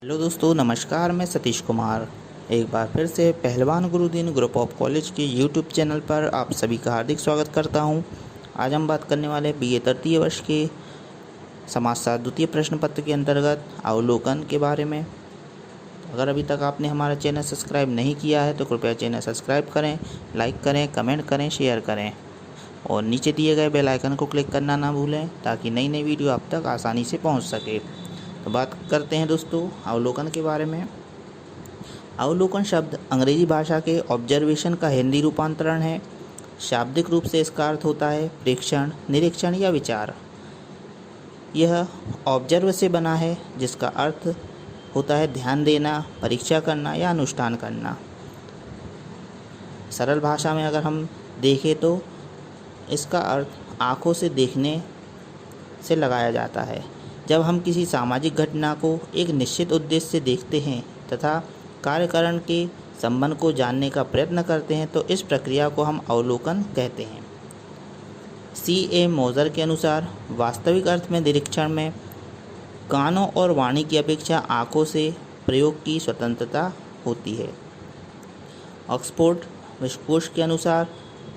Hello दोस्तों, नमस्कार। मैं सतीश कुमार एक बार फिर से पहलवान गुरुदीन ग्रुप ऑफ कॉलेज के यूट्यूब चैनल पर आप सभी का हार्दिक स्वागत करता हूं। आज हम बात करने वाले बीए तृतीय वर्ष के समाजशास्त्र द्वितीय प्रश्न पत्र के अंतर्गत अवलोकन के बारे में। अगर अभी तक आपने हमारा चैनल सब्सक्राइब नहीं किया है तो कृपया चैनल सब्सक्राइब करें, लाइक करें, कमेंट करें, शेयर करें और नीचे दिए गए बेल आइकन को क्लिक करना ना भूलें ताकि नई नई वीडियो आप तक आसानी से पहुँच सके। तो बात करते हैं दोस्तों अवलोकन के बारे में। अवलोकन शब्द अंग्रेजी भाषा के ऑब्जर्वेशन का हिंदी रूपांतरण है। शाब्दिक रूप से इसका अर्थ होता है प्रेक्षण, निरीक्षण या विचार। यह ऑब्जर्व से बना है जिसका अर्थ होता है ध्यान देना, परीक्षा करना या अनुष्ठान करना। सरल भाषा में अगर हम देखें तो इसका अर्थ आँखों से देखने से लगाया जाता है। जब हम किसी सामाजिक घटना को एक निश्चित उद्देश्य से देखते हैं तथा कार्यकरण के संबंध को जानने का प्रयत्न करते हैं तो इस प्रक्रिया को हम अवलोकन कहते हैं। C.A. मोज़र के अनुसार वास्तविक अर्थ में निरीक्षण में कानों और वाणी की अपेक्षा आँखों से प्रयोग की स्वतंत्रता होती है। ऑक्सफोर्ड विश्वकोश के अनुसार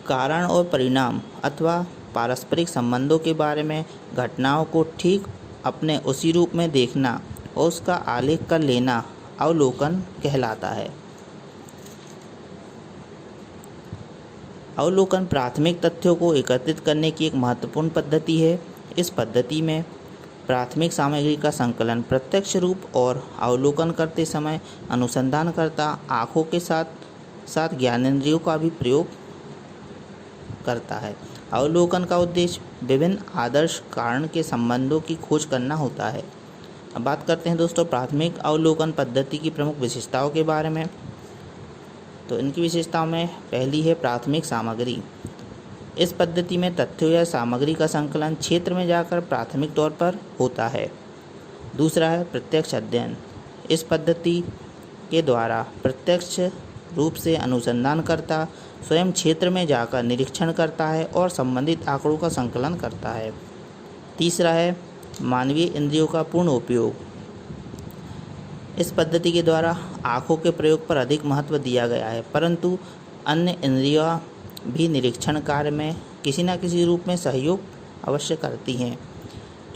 कारण और परिणाम अथवा पारस्परिक संबंधों के बारे में घटनाओं को ठीक अपने उसी रूप में देखना और उसका आलेख कर लेना अवलोकन कहलाता है। अवलोकन प्राथमिक तथ्यों को एकत्रित करने की एक महत्वपूर्ण पद्धति है। इस पद्धति में प्राथमिक सामग्री का संकलन प्रत्यक्ष रूप और अवलोकन करते समय अनुसंधानकर्ता आँखों के साथ साथ ज्ञानेंद्रियों का भी प्रयोग करता है। अवलोकन का उद्देश्य विभिन्न आदर्श कारण के संबंधों की खोज करना होता है। अब बात करते हैं दोस्तों प्राथमिक अवलोकन पद्धति की प्रमुख विशेषताओं के बारे में। तो इनकी विशेषताओं में पहली है प्राथमिक सामग्री। इस पद्धति में तथ्यों या सामग्री का संकलन क्षेत्र में जाकर प्राथमिक तौर पर होता है। दूसरा है प्रत्यक्ष अध्ययन। इस पद्धति के द्वारा प्रत्यक्ष रूप से अनुसंधानकर्ता स्वयं क्षेत्र में जाकर निरीक्षण करता है और संबंधित आंकड़ों का संकलन करता है। तीसरा है मानवीय इंद्रियों का पूर्ण उपयोग। इस पद्धति के द्वारा आंखों के प्रयोग पर अधिक महत्व दिया गया है, परंतु अन्य इंद्रियां भी निरीक्षण कार्य में किसी न किसी रूप में सहयोग अवश्य करती हैं।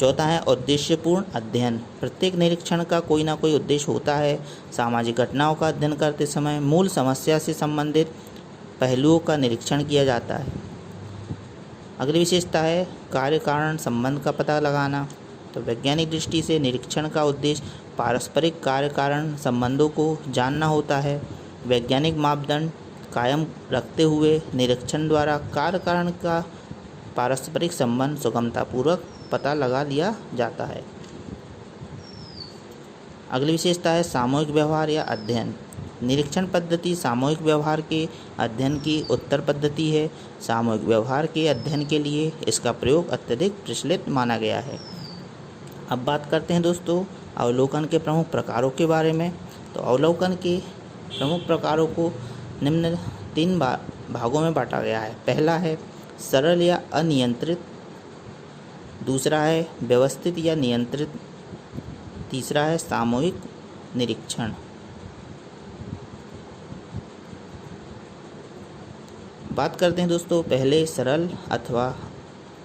चौथा है उद्देश्यपूर्ण अध्ययन। प्रत्येक निरीक्षण का कोई ना कोई उद्देश्य होता है। सामाजिक घटनाओं का अध्ययन करते समय मूल समस्या से संबंधित पहलुओं का निरीक्षण किया जाता है। अगली विशेषता है कार्य कारण संबंध का पता लगाना। तो वैज्ञानिक दृष्टि से निरीक्षण का उद्देश्य पारस्परिक कार्य कारण संबंधों को जानना होता है। वैज्ञानिक मापदंड कायम रखते हुए निरीक्षण द्वारा कार्य कारण का पारस्परिक संबंध सुगमतापूर्वक पता लगा लिया जाता है। अगली विशेषता है सामूहिक व्यवहार या अध्ययन। निरीक्षण पद्धति सामूहिक व्यवहार के अध्ययन की उत्तर पद्धति है। सामूहिक व्यवहार के अध्ययन के लिए इसका प्रयोग अत्यधिक प्रचलित माना गया है। अब बात करते हैं दोस्तों अवलोकन के प्रमुख प्रकारों के बारे में। तो अवलोकन के प्रमुख प्रकारों को निम्न 3 भागों में बांटा गया है। पहला है सरल या अनियंत्रित, दूसरा है व्यवस्थित या नियंत्रित, तीसरा है सामूहिक निरीक्षण। बात करते हैं दोस्तों पहले सरल अथवा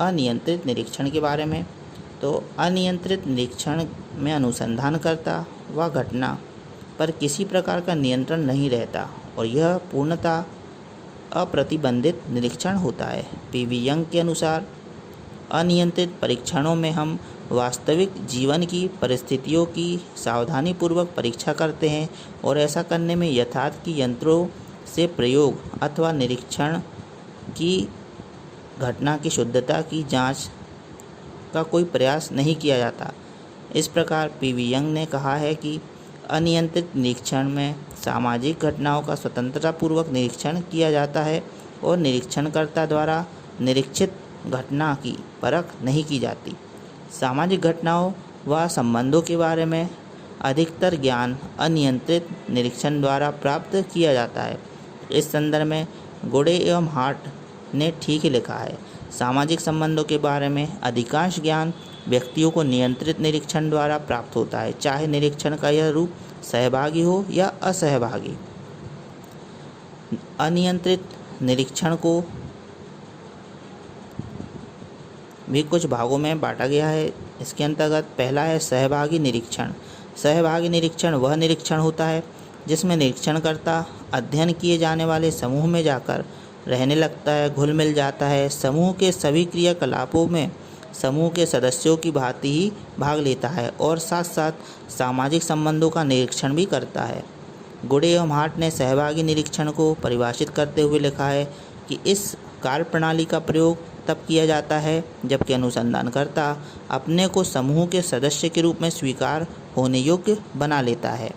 अनियंत्रित निरीक्षण के बारे में। तो अनियंत्रित निरीक्षण में अनुसंधानकर्ता व घटना पर किसी प्रकार का नियंत्रण नहीं रहता और यह पूर्णतः अप्रतिबंधित निरीक्षण होता है। पी.वी. यंग के अनुसार अनियंत्रित परीक्षणों में हम वास्तविक जीवन की परिस्थितियों की सावधानीपूर्वक परीक्षा करते हैं और ऐसा करने में यथार्थ की यंत्रों से प्रयोग अथवा निरीक्षण की घटना की शुद्धता की जांच का कोई प्रयास नहीं किया जाता। इस प्रकार पी.वी. यंग ने कहा है कि अनियंत्रित निरीक्षण में सामाजिक घटनाओं का स्वतंत्रतापूर्वक निरीक्षण किया जाता है और निरीक्षणकर्ता द्वारा निरीक्षित घटना की परख नहीं की जाती। सामाजिक घटनाओं व संबंधों के बारे में अधिकतर ज्ञान अनियंत्रित निरीक्षण द्वारा प्राप्त किया जाता है। इस संदर्भ में गोडे एवं हार्ट ने ठीक ही लिखा है। सामाजिक संबंधों के बारे में अधिकांश ज्ञान व्यक्तियों को नियंत्रित निरीक्षण द्वारा प्राप्त होता है, चाहे निरीक्षण का यह रूप सहभागी हो या असहभागी। अनियंत्रित निरीक्षण को भी कुछ भागों में बांटा गया है। इसके अंतर्गत पहला है सहभागी निरीक्षण। सहभागी निरीक्षण वह निरीक्षण होता है जिसमें निरीक्षणकर्ता अध्ययन किए जाने वाले समूह में जाकर रहने लगता है, घुल मिल जाता है, समूह के सभी क्रियाकलापों में समूह के सदस्यों की भांति ही भाग लेता है और साथ साथ सामाजिक संबंधों का निरीक्षण भी करता है। गुडे एवं हार्ट ने सहभागी निरीक्षण को परिभाषित करते हुए लिखा है कि इस कार्यप्रणाली का प्रयोग तब किया जाता है जबकि अनुसंधानकर्ता अपने को समूह के सदस्य के रूप में स्वीकार होने योग्य बना लेता है।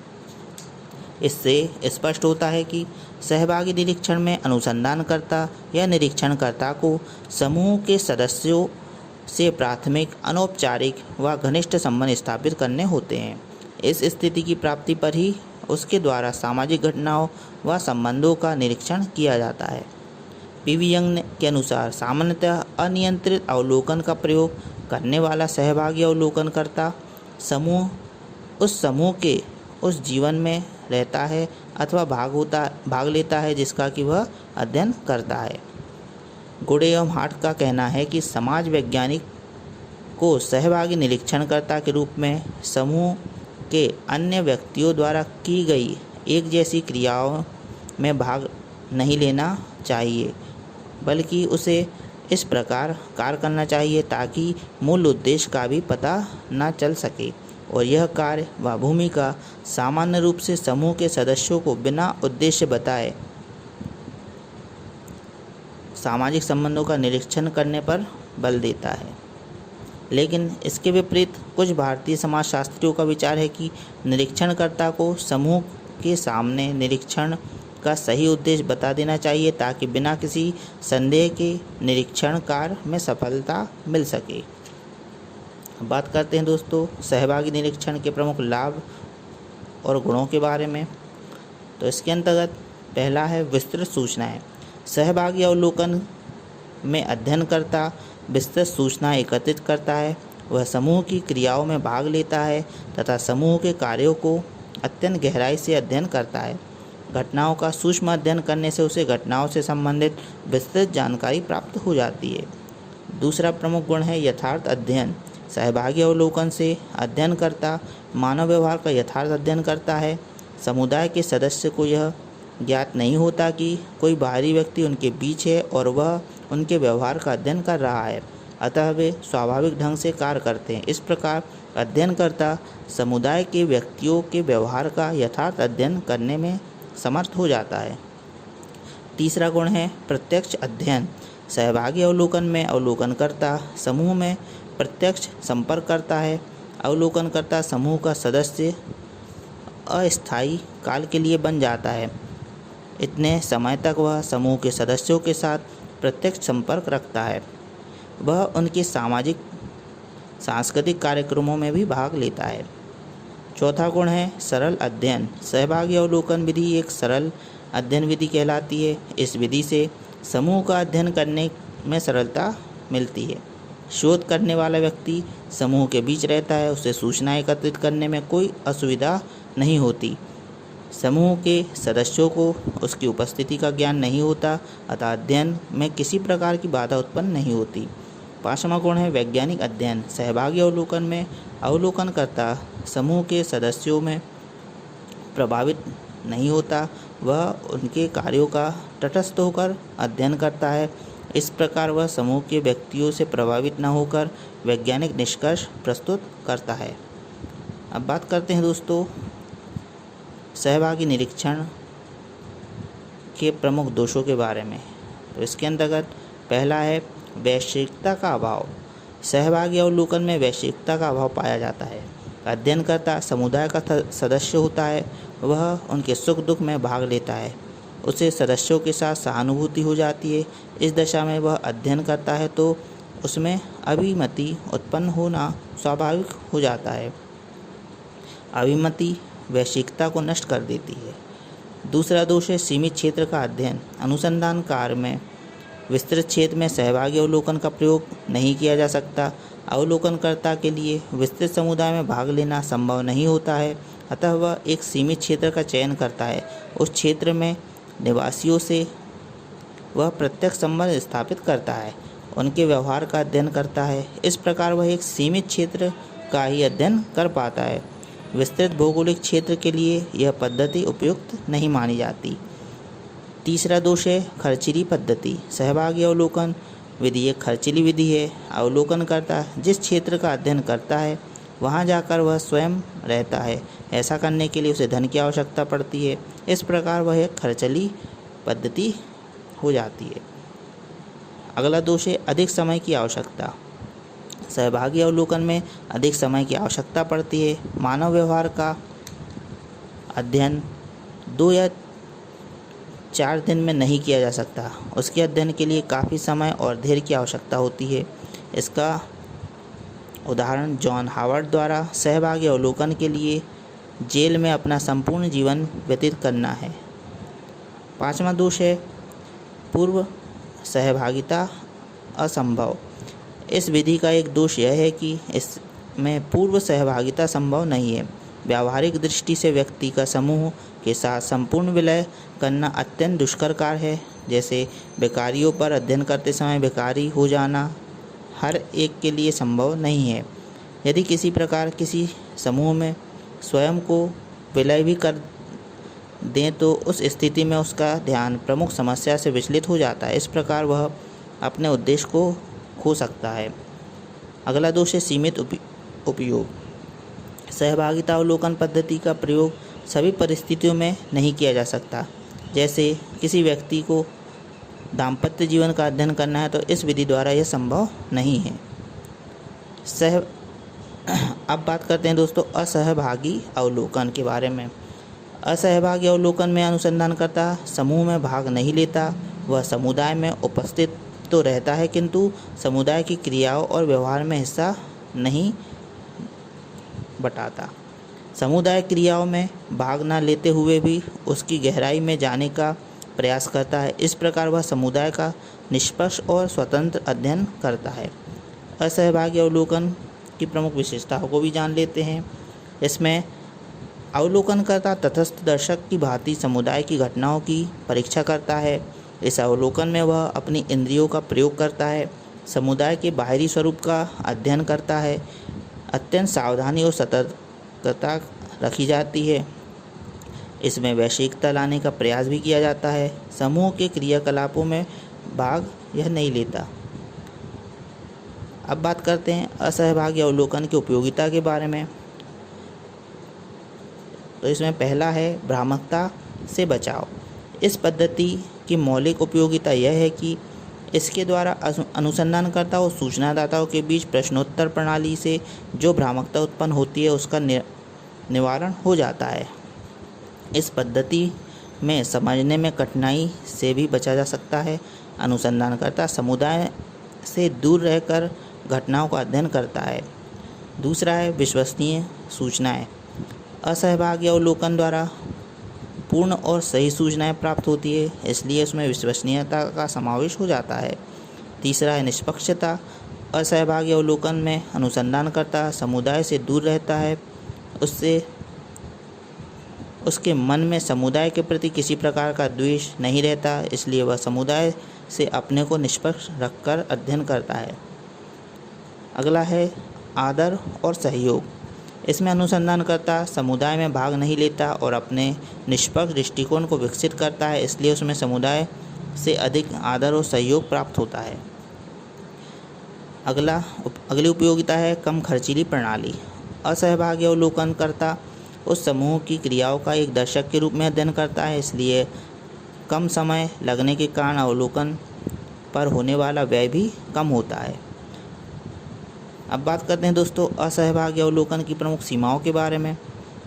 इससे स्पष्ट होता है कि सहभागी निरीक्षण में अनुसंधानकर्ता या निरीक्षणकर्ता को समूह के सदस्यों से प्राथमिक, अनौपचारिक व घनिष्ठ संबंध स्थापित करने होते हैं। इस स्थिति की प्राप्ति पर ही उसके द्वारा सामाजिक घटनाओं व संबंधों का निरीक्षण किया जाता है। पीवी यंग के अनुसार सामान्यतः अनियंत्रित अवलोकन का प्रयोग करने वाला सहभागी अवलोकनकर्ता उस समूह के उस जीवन में रहता है अथवा भाग लेता है जिसका कि वह अध्ययन करता है। गुडे एवं हार्ट का कहना है कि समाज वैज्ञानिक को सहभागी निरीक्षणकर्ता के रूप में समूह के अन्य व्यक्तियों द्वारा की गई एक जैसी क्रियाओं में भाग नहीं लेना चाहिए, बल्कि उसे इस प्रकार कार्य करना चाहिए ताकि मूल उद्देश्य का भी पता न चल सके और यह कार्य व भूमिका सामान्य रूप से समूह के सदस्यों को बिना उद्देश्य बताए सामाजिक संबंधों का निरीक्षण करने पर बल देता है। लेकिन इसके विपरीत कुछ भारतीय समाजशास्त्रियों का विचार है कि निरीक्षणकर्ता को समूह के सामने निरीक्षण का सही उद्देश्य बता देना चाहिए ताकि बिना किसी संदेह के निरीक्षण कार्य में सफलता मिल सके। अब बात करते हैं दोस्तों सहभागी निरीक्षण के प्रमुख लाभ और गुणों के बारे में। तो इसके अंतर्गत पहला है विस्तृत सूचनाएं। सहभागी अवलोकन में अध्ययनकर्ता विस्तृत सूचना एकत्रित करता है, वह समूह की क्रियाओं में भाग लेता है तथा समूह के कार्यों को अत्यंत गहराई से अध्ययन करता है। घटनाओं का सूक्ष्म अध्ययन करने से उसे घटनाओं से संबंधित विस्तृत जानकारी प्राप्त हो जाती है। दूसरा प्रमुख गुण है यथार्थ अध्ययन। सहभागी अवलोकन से अध्ययनकर्ता मानव व्यवहार का यथार्थ अध्ययन करता है। समुदाय के सदस्य को यह ज्ञात नहीं होता कि कोई बाहरी व्यक्ति उनके बीच है और वह उनके व्यवहार का अध्ययन कर रहा है, अतः वे स्वाभाविक ढंग से कार्य करते हैं। इस प्रकार अध्ययनकर्ता समुदाय के व्यक्तियों के व्यवहार का यथार्थ अध्ययन करने में समर्थ हो जाता है। तीसरा गुण है प्रत्यक्ष अध्ययन। सहभागी अवलोकन में अवलोकनकर्ता समूह में प्रत्यक्ष संपर्क करता है। अवलोकनकर्ता समूह का सदस्य अस्थायी काल के लिए बन जाता है। इतने समय तक वह समूह के सदस्यों के साथ प्रत्यक्ष संपर्क रखता है। वह उनके सामाजिक सांस्कृतिक कार्यक्रमों में भी भाग लेता है। चौथा गुण है सरल अध्ययन। सहभागी अवलोकन विधि एक सरल अध्ययन विधि कहलाती है। इस विधि से समूह का अध्ययन करने में सरलता मिलती है। शोध करने वाला व्यक्ति समूह के बीच रहता है, उसे सूचना एकत्रित करने में कोई असुविधा नहीं होती। समूह के सदस्यों को उसकी उपस्थिति का ज्ञान नहीं होता, अतः अध्ययन में किसी प्रकार की बाधा उत्पन्न नहीं होती। पांचवा गुण है वैज्ञानिक अध्ययन। सहभागी अवलोकन में अवलोकनकर्ता समूह के सदस्यों में प्रभावित नहीं होता, वह उनके कार्यों का तटस्थ होकर अध्ययन करता है। इस प्रकार वह समूह के व्यक्तियों से प्रभावित न होकर वैज्ञानिक निष्कर्ष प्रस्तुत करता है। अब बात करते हैं दोस्तों सहभागी निरीक्षण के प्रमुख दोषों के बारे में। तो इसके अंतर्गत पहला है वैश्विकता का अभाव। सहभागी अवलोकन में वैश्विकता का अभाव पाया जाता है। अध्ययनकर्ता समुदाय का सदस्य होता है, वह उनके सुख दुख में भाग लेता है, उसे सदस्यों के साथ सहानुभूति हो जाती है। इस दशा में वह अध्ययन करता है तो उसमें अभिमति उत्पन्न होना स्वाभाविक हो जाता है। अभिमति वैश्विकता को नष्ट कर देती है। दूसरा दोष है सीमित क्षेत्र का अध्ययन। अनुसंधान कार्य में विस्तृत क्षेत्र में सहभागी अवलोकन का प्रयोग नहीं किया जा सकता। अवलोकनकर्ता के लिए विस्तृत समुदाय में भाग लेना संभव नहीं होता है, अतः वह एक सीमित क्षेत्र का चयन करता है। उस क्षेत्र में निवासियों से वह प्रत्यक्ष संबंध स्थापित करता है, उनके व्यवहार का अध्ययन करता है। इस प्रकार वह एक सीमित क्षेत्र का ही अध्ययन कर पाता है। विस्तृत भौगोलिक क्षेत्र के लिए यह पद्धति उपयुक्त नहीं मानी जाती। तीसरा दोष है खर्चीली पद्धति। सहभागी अवलोकन विधि एक खर्चीली विधि है। अवलोकनकर्ता जिस क्षेत्र का अध्ययन करता है वहां जाकर वह स्वयं रहता है। ऐसा करने के लिए उसे धन की आवश्यकता पड़ती है। इस प्रकार वह एक खर्चीली पद्धति हो जाती है। अगला दोष है अधिक समय की आवश्यकता। सहभागी अवलोकन में अधिक समय की आवश्यकता पड़ती है। मानव व्यवहार का अध्ययन 2 या 4 दिन में नहीं किया जा सकता। उसके अध्ययन के लिए काफ़ी समय और धैर्य की आवश्यकता होती है। इसका उदाहरण जॉन हावर्ड द्वारा सहभागी अवलोकन के लिए जेल में अपना संपूर्ण जीवन व्यतीत करना है। 5वां दोष है पूर्व सहभागिता असंभव। इस विधि का एक दोष यह है कि इसमें पूर्व सहभागिता संभव नहीं है। व्यावहारिक दृष्टि से व्यक्ति का समूह के साथ संपूर्ण विलय करना अत्यंत दुष्कर कार्य है। जैसे बेकारियों पर अध्ययन करते समय बेकारी हो जाना हर एक के लिए संभव नहीं है। यदि किसी प्रकार किसी समूह में स्वयं को विलय भी कर दें तो उस स्थिति में उसका ध्यान प्रमुख समस्या से विचलित हो जाता है। इस प्रकार वह अपने उद्देश्य को खो सकता है। अगला दोष है सीमित उपयोग। सहभागिता अवलोकन पद्धति का प्रयोग सभी परिस्थितियों में नहीं किया जा सकता। जैसे किसी व्यक्ति को दाम्पत्य जीवन का अध्ययन करना है तो इस विधि द्वारा यह संभव नहीं है। अब बात करते हैं दोस्तों असहभागी अवलोकन के बारे में। असहभागी अवलोकन में अनुसंधानकर्ता समूह में भाग नहीं लेता। वह समुदाय में उपस्थित तो रहता है किंतु समुदाय की क्रियाओं और व्यवहार में हिस्सा नहीं बटाता। समुदाय क्रियाओं में भाग न लेते हुए भी उसकी गहराई में जाने का प्रयास करता है। इस प्रकार वह समुदाय का निष्पक्ष और स्वतंत्र अध्ययन करता है। असहभागी अवलोकन की प्रमुख विशेषताओं को भी जान लेते हैं। इसमें अवलोकनकर्ता तटस्थ दर्शक की भांति समुदाय की घटनाओं की परीक्षा करता है। इस अवलोकन में वह अपनी इंद्रियों का प्रयोग करता है, समुदाय के बाहरी स्वरूप का अध्ययन करता है। अत्यंत सावधानी और सतर्कता रखी जाती है। इसमें वैश्विकता लाने का प्रयास भी किया जाता है। समूह के क्रियाकलापों में भाग यह नहीं लेता। अब बात करते हैं असहभागी अवलोकन की उपयोगिता के बारे में। तो इसमें पहला है भ्रामकता से बचाव। इस पद्धति की मौलिक उपयोगिता यह है कि इसके द्वारा अनुसंधानकर्ता और सूचनादाताओं के बीच प्रश्नोत्तर प्रणाली से जो भ्रामकता उत्पन्न होती है उसका निवारण हो जाता है। इस पद्धति में समझने में कठिनाई से भी बचा जा सकता है। अनुसंधानकर्ता समुदाय से दूर रहकर घटनाओं का अध्ययन करता है। दूसरा है विश्वसनीय सूचनाएं। असहभागी अवलोकन द्वारा पूर्ण और सही सूचनाएं प्राप्त होती है, इसलिए उसमें विश्वसनीयता का समावेश हो जाता है। तीसरा है निष्पक्षता। असहभागी अवलोकन में अनुसंधानकर्ता समुदाय से दूर रहता है। उसके मन में समुदाय के प्रति किसी प्रकार का द्वेष नहीं रहता, इसलिए वह समुदाय से अपने को निष्पक्ष रखकर अध्ययन करता है। अगला है आदर और सहयोग। इसमें अनुसंधानकर्ता समुदाय में भाग नहीं लेता और अपने निष्पक्ष दृष्टिकोण को विकसित करता है, इसलिए उसमें समुदाय से अधिक आदर और सहयोग प्राप्त होता है। अगली उपयोगिता है कम खर्चीली प्रणाली। असहभागी अवलोकनकर्ता उस समूह की क्रियाओं का एक दर्शक के रूप में अध्ययन करता है, इसलिए कम समय लगने के कारण अवलोकन पर होने वाला व्यय भी कम होता है। अब बात करते हैं दोस्तों असहभागी अवलोकन की प्रमुख सीमाओं के बारे में।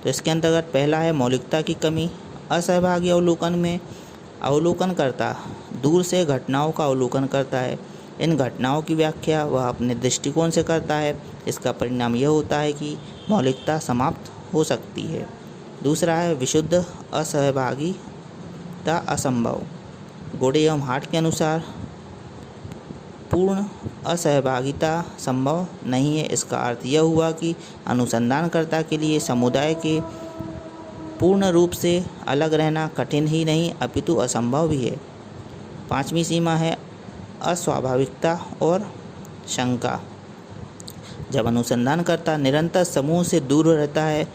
तो इसके अंतर्गत पहला है मौलिकता की कमी। असहभागी अवलोकन में अवलोकनकर्ता दूर से घटनाओं का अवलोकन करता है। इन घटनाओं की व्याख्या वह अपने दृष्टिकोण से करता है। इसका परिणाम यह होता है कि मौलिकता समाप्त हो सकती है। दूसरा है विशुद्ध असहभागिता असंभव। गोडे एवं हार्ट के अनुसार पूर्ण असहभागिता संभव नहीं है। इसका अर्थ यह हुआ कि अनुसंधानकर्ता के लिए समुदाय के पूर्ण रूप से अलग रहना कठिन ही नहीं अपितु असंभव भी है। 5वीं सीमा है अस्वाभाविकता और शंका। जब अनुसंधानकर्ता निरंतर समूह से दूर रहता है,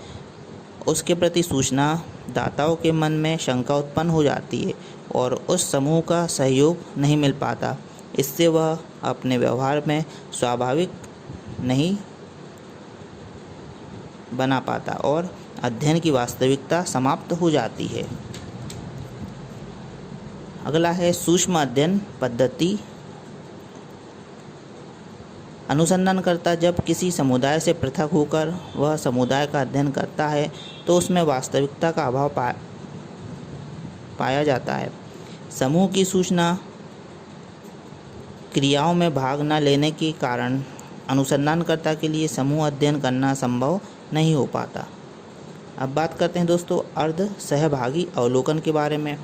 उसके प्रति सूचना दाताओं के मन में शंका उत्पन्न हो जाती है और उस समूह का सहयोग नहीं मिल पाता। इससे वह अपने व्यवहार में स्वाभाविक नहीं बना पाता और अध्ययन की वास्तविकता समाप्त हो जाती है। अगला है सूक्ष्म अध्ययन पद्धति। अनुसंधानकर्ता जब किसी समुदाय से पृथक होकर वह समुदाय का अध्ययन करता है तो उसमें वास्तविकता का अभाव पाया जाता है। समूह की सूचना क्रियाओं में भाग न लेने के कारण अनुसंधानकर्ता के लिए समूह अध्ययन करना संभव नहीं हो पाता। अब बात करते हैं दोस्तों अर्ध सहभागी अवलोकन के बारे में।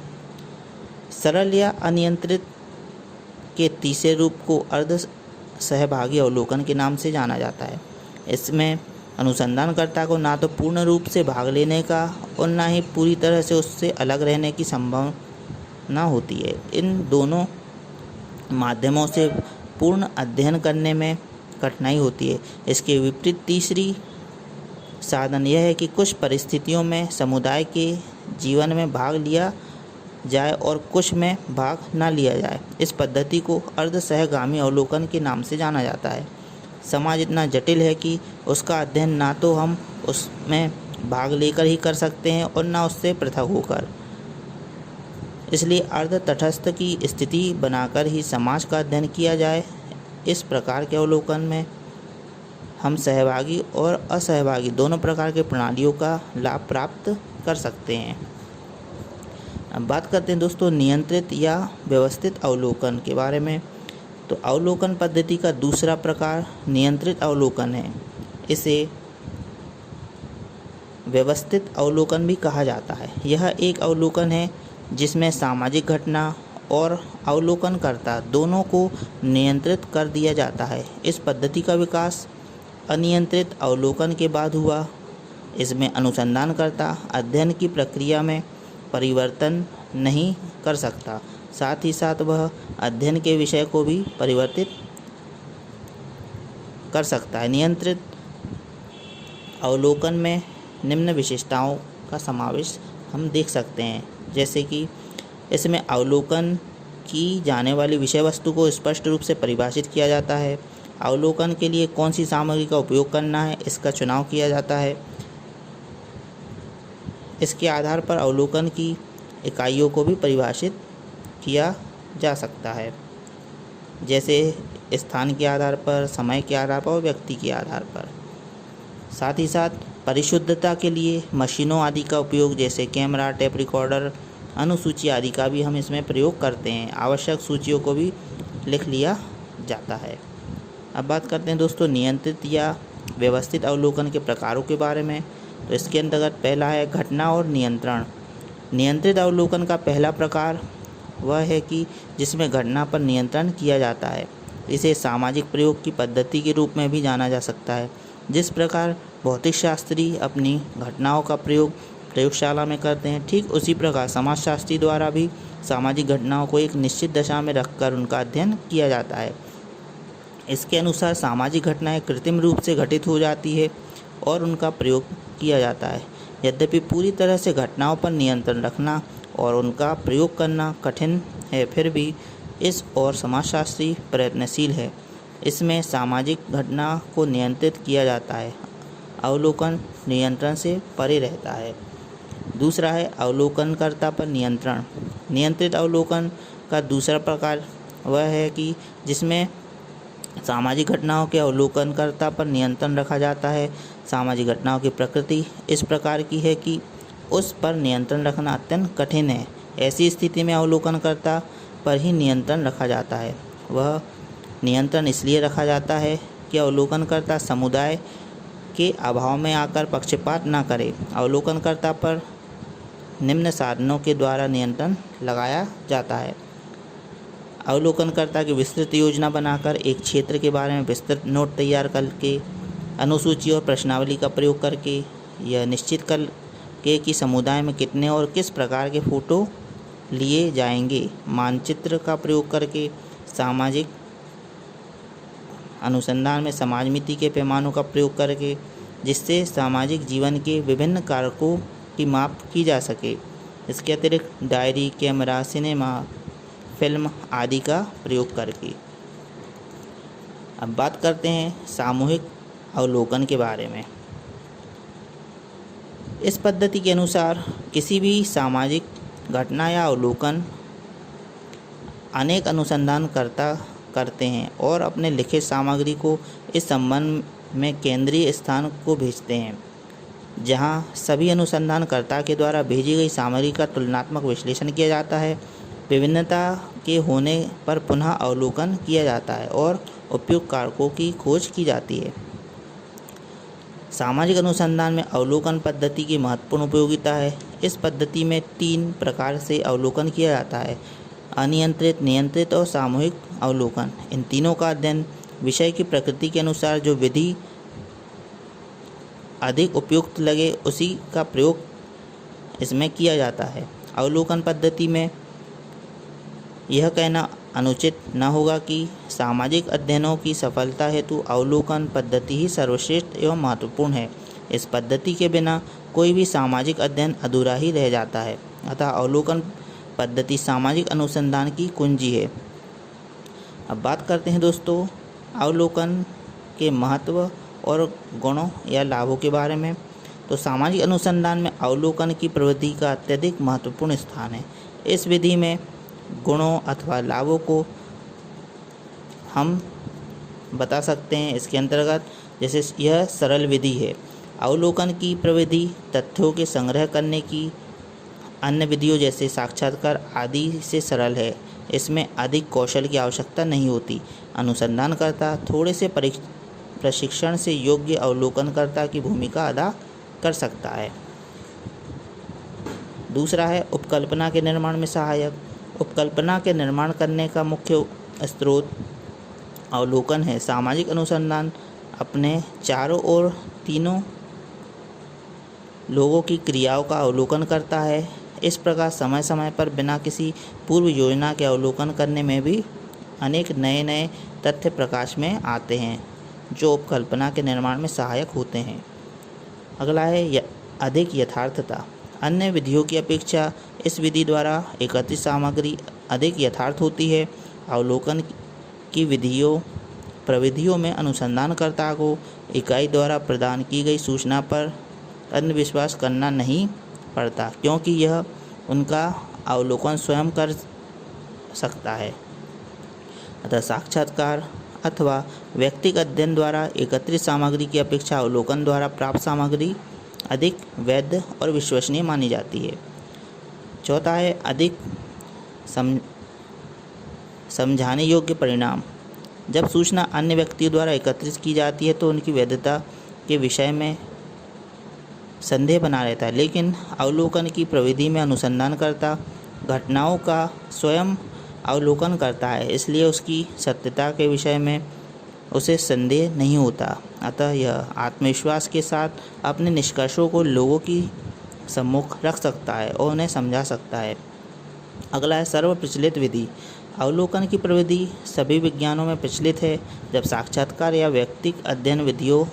सरल या अनियंत्रित के तीसरे रूप को अर्ध सहभागी अवलोकन के नाम से जाना जाता है। इसमें अनुसंधानकर्ता को ना तो पूर्ण रूप से भाग लेने का और ना ही पूरी तरह से उससे अलग रहने की संभावना होती है। इन दोनों माध्यमों से पूर्ण अध्ययन करने में कठिनाई होती है। इसके विपरीत तीसरी साधन यह है कि कुछ परिस्थितियों में समुदाय के जीवन में भाग लिया जाए और कुछ में भाग ना लिया जाए। इस पद्धति को अर्ध सहगामी अवलोकन के नाम से जाना जाता है। समाज इतना जटिल है कि उसका अध्ययन ना तो हम उसमें भाग लेकर ही कर सकते हैं और ना उससे पृथक होकर। इसलिए अर्ध तटस्थ की स्थिति बनाकर ही समाज का अध्ययन किया जाए। इस प्रकार के अवलोकन में हम सहभागी और असहभागी दोनों प्रकार के प्रणालियों का लाभ प्राप्त कर सकते हैं। अब बात करते हैं दोस्तों नियंत्रित या व्यवस्थित अवलोकन के बारे में। तो अवलोकन पद्धति का दूसरा प्रकार नियंत्रित अवलोकन है। इसे व्यवस्थित अवलोकन भी कहा जाता है। यह एक अवलोकन है जिसमें सामाजिक घटना और अवलोकनकर्ता दोनों को नियंत्रित कर दिया जाता है। इस पद्धति का विकास अनियंत्रित अवलोकन के बाद हुआ। इसमें अनुसंधानकर्ता अध्ययन की प्रक्रिया में परिवर्तन नहीं कर सकता, साथ ही साथ वह अध्ययन के विषय को भी परिवर्तित कर सकता है। नियंत्रित अवलोकन में निम्न विशेषताओं का समावेश हम देख सकते हैं, जैसे कि इसमें अवलोकन की जाने वाली विषय वस्तु को स्पष्ट रूप से परिभाषित किया जाता है। अवलोकन के लिए कौन सी सामग्री का उपयोग करना है इसका चुनाव किया जाता है। इसके आधार पर अवलोकन की इकाइयों को भी परिभाषित किया जा सकता है, जैसे स्थान के आधार पर, समय के आधार पर और व्यक्ति के आधार पर। साथ ही साथ परिशुद्धता के लिए मशीनों आदि का उपयोग, जैसे कैमरा, टेप रिकॉर्डर, अनुसूची आदि का भी हम इसमें प्रयोग करते हैं। आवश्यक सूचियों को भी लिख लिया जाता है। अब बात करते हैं दोस्तों नियंत्रित या व्यवस्थित अवलोकन के प्रकारों के बारे में। तो इसके अंतर्गत पहला है घटना और नियंत्रण। नियंत्रित अवलोकन का पहला प्रकार वह है कि जिसमें घटना पर नियंत्रण किया जाता है। इसे सामाजिक प्रयोग की पद्धति के रूप में भी जाना जा सकता है। जिस प्रकार भौतिक शास्त्री अपनी घटनाओं का प्रयोग प्रयोगशाला में करते हैं, ठीक उसी प्रकार समाजशास्त्री द्वारा भी सामाजिक घटनाओं को एक निश्चित दशा में रखकर उनका अध्ययन किया जाता है। इसके अनुसार सामाजिक घटनाएं कृत्रिम रूप से घटित हो जाती है और उनका प्रयोग किया जाता है। यद्यपि पूरी तरह से घटनाओं पर नियंत्रण रखना और उनका प्रयोग करना कठिन है, फिर भी इस और समाजशास्त्री प्रयत्नशील है। इसमें सामाजिक घटना को नियंत्रित किया जाता है। अवलोकन नियंत्रण से परे रहता है। दूसरा है अवलोकनकर्ता पर नियंत्रण। नियंत्रित अवलोकन का दूसरा प्रकार वह है कि जिसमें सामाजिक घटनाओं के अवलोकनकर्ता पर नियंत्रण रखा जाता है। सामाजिक घटनाओं की प्रकृति इस प्रकार की है कि उस पर नियंत्रण रखना अत्यंत कठिन है। ऐसी स्थिति में अवलोकनकर्ता पर ही नियंत्रण रखा जाता है। वह नियंत्रण इसलिए रखा जाता है कि अवलोकनकर्ता समुदाय के अभाव में आकर पक्षपात न करे। अवलोकनकर्ता पर निम्न साधनों के द्वारा नियंत्रण लगाया जाता है। अवलोकनकर्ता की विस्तृत योजना बनाकर एक क्षेत्र के बारे में विस्तृत नोट तैयार करके अनुसूची और प्रश्नावली का प्रयोग करके यह निश्चित करके कि समुदाय में कितने और किस प्रकार के फ़ोटो लिए जाएंगे। मानचित्र का प्रयोग करके सामाजिक अनुसंधान में समाजमिति के पैमानों का प्रयोग करके जिससे सामाजिक जीवन के विभिन्न कारकों की माप की जा सके। इसके अतिरिक्त डायरी, कैमरा, सिनेमा, फिल्म आदि का प्रयोग करके। अब बात करते हैं सामूहिक अवलोकन के बारे में। इस पद्धति के अनुसार किसी भी सामाजिक घटना या अवलोकन अनेक अनुसंधानकर्ता करते हैं और अपने लिखित सामग्री को इस संबंध में केंद्रीय स्थान को भेजते हैं, जहां सभी अनुसंधानकर्ता के द्वारा भेजी गई सामग्री का तुलनात्मक विश्लेषण किया जाता है। विभिन्नता के होने पर पुनः अवलोकन किया जाता है और उपयुक्त कारकों की खोज की जाती है। सामाजिक अनुसंधान में अवलोकन पद्धति की महत्वपूर्ण उपयोगिता है। इस पद्धति में 3 प्रकार से अवलोकन किया जाता है: अनियंत्रित, नियंत्रित और सामूहिक अवलोकन। इन तीनों का अध्ययन विषय की प्रकृति के अनुसार जो विधि अधिक उपयुक्त लगे उसी का प्रयोग इसमें किया जाता है। अवलोकन पद्धति में यह कहना अनुचित न होगा कि सामाजिक अध्ययनों की सफलता हेतु अवलोकन पद्धति ही सर्वश्रेष्ठ एवं महत्वपूर्ण है। इस पद्धति के बिना कोई भी सामाजिक अध्ययन अधूरा ही रह जाता है। अतः अवलोकन पद्धति सामाजिक अनुसंधान की कुंजी है। अब बात करते हैं दोस्तों अवलोकन के महत्व और गुणों या लाभों के बारे में। तो सामाजिक अनुसंधान में अवलोकन की प्रवृत्ति का अत्यधिक महत्वपूर्ण स्थान है। इस विधि में गुणों अथवा लाभों को हम बता सकते हैं इसके अंतर्गत, जैसे यह सरल विधि है। अवलोकन की प्रविधि तथ्यों के संग्रह करने की अन्य विधियों जैसे साक्षात्कार आदि से सरल है। इसमें अधिक कौशल की आवश्यकता नहीं होती। अनुसंधानकर्ता थोड़े से प्रशिक्षण से योग्य अवलोकनकर्ता की भूमिका अदा कर सकता है। दूसरा है उपकल्पना के निर्माण में सहायक। उपकल्पना के निर्माण करने का मुख्य स्रोत अवलोकन है। सामाजिक अनुसंधान अपने चारों ओर तीनों लोगों की क्रियाओं का अवलोकन करता है। इस प्रकार समय समय पर बिना किसी पूर्व योजना के अवलोकन करने में भी अनेक नए नए तथ्य प्रकाश में आते हैं जो उपकल्पना के निर्माण में सहायक होते हैं। अगला है अधिक यथार्थता। अन्य विधियों की अपेक्षा इस विधि द्वारा एकत्रित सामग्री अधिक यथार्थ होती है। अवलोकन की प्रविधियों में अनुसंधानकर्ता को इकाई द्वारा प्रदान की गई सूचना पर अंधविश्वास करना नहीं पड़ता, क्योंकि यह उनका अवलोकन स्वयं कर सकता है। अतः साक्षात्कार अथवा व्यक्तिगत अध्ययन द्वारा एकत्रित सामग्री की अपेक्षा अवलोकन द्वारा प्राप्त सामग्री अधिक वैध और विश्वसनीय मानी जाती है। चौथा है अधिक समझाने योग्य परिणाम। जब सूचना अन्य व्यक्तियों द्वारा एकत्रित की जाती है तो उनकी वैधता के विषय में संदेह बना रहता है, लेकिन अवलोकन की प्रविधि में अनुसंधानकर्ता घटनाओं का स्वयं अवलोकन करता है, इसलिए उसकी सत्यता के विषय में उसे संदेह नहीं होता। अतः यह आत्मविश्वास के साथ अपने निष्कर्षों को लोगों की सम्मुख रख सकता है और उन्हें समझा सकता है। अगला है सर्वप्रचलित विधि। अवलोकन की प्रविधि सभी विज्ञानों में प्रचलित है। जब साक्षात्कार या व्यक्तिगत अध्ययन विधियों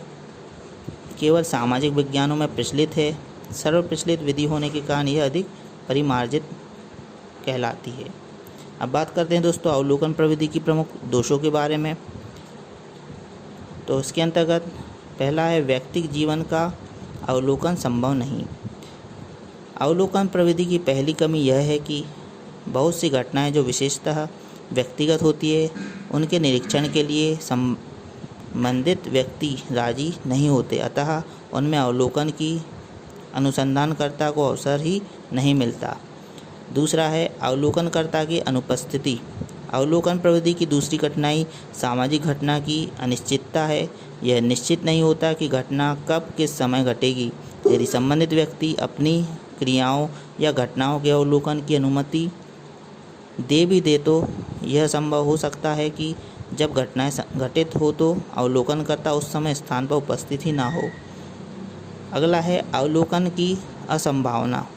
केवल सामाजिक विज्ञानों में प्रचलित है, सर्वप्रचलित विधि होने के कारण यह अधिक परिमार्जित कहलाती है। अब बात करते हैं दोस्तों अवलोकन प्रविधि की प्रमुख दोषों के बारे में। तो इसके अंतर्गत पहला है व्यक्तिगत जीवन का अवलोकन संभव नहीं। अवलोकन प्रविधि की पहली कमी यह है कि बहुत सी घटनाएं जो विशेषतः व्यक्तिगत होती है, उनके निरीक्षण के लिए संबंधित व्यक्ति राजी नहीं होते, अतः उनमें अवलोकन की अनुसंधानकर्ता को अवसर ही नहीं मिलता। दूसरा है अवलोकनकर्ता की अनुपस्थिति। अवलोकन प्रविधि की दूसरी कठिनाई सामाजिक घटना की अनिश्चितता है। यह निश्चित नहीं होता कि घटना कब किस समय घटेगी। यदि संबंधित व्यक्ति अपनी क्रियाओं या घटनाओं के अवलोकन की अनुमति दे भी दे तो यह संभव हो सकता है कि जब घटनाएं घटित हो तो अवलोकनकर्ता उस समय स्थान पर उपस्थित ही ना हो। अगला है अवलोकन की असंभावना।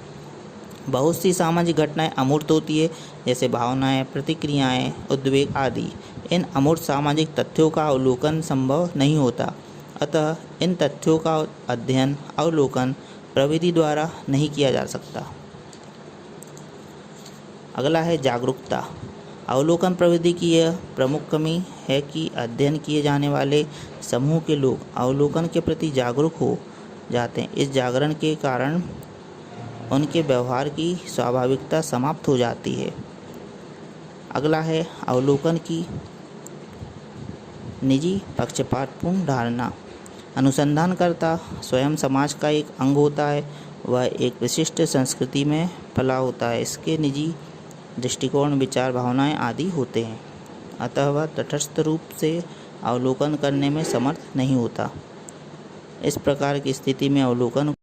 बहुत सी सामाजिक घटनाएं अमूर्त होती है, जैसे भावनाएं, प्रतिक्रियाएं, उद्वेग आदि। इन अमूर्त सामाजिक तथ्यों का अवलोकन संभव नहीं होता, अतः इन तथ्यों का अध्ययन अवलोकन प्रविधि द्वारा नहीं किया जा सकता। अगला है जागरूकता। अवलोकन प्रविधि की यह प्रमुख कमी है कि अध्ययन किए जाने वाले समूह के लोग अवलोकन के प्रति जागरूक हो जाते हैं। इस जागरण के कारण उनके व्यवहार की स्वाभाविकता समाप्त हो जाती है। अगला है अवलोकन की निजी पक्षपातपूर्ण धारणा। अनुसंधानकर्ता स्वयं समाज का एक अंग होता है, वह एक विशिष्ट संस्कृति में पला होता है। इसके निजी दृष्टिकोण, विचार, भावनाएं आदि होते हैं, अतः वह तटस्थ रूप से अवलोकन करने में समर्थ नहीं होता। इस प्रकार की स्थिति में अवलोकन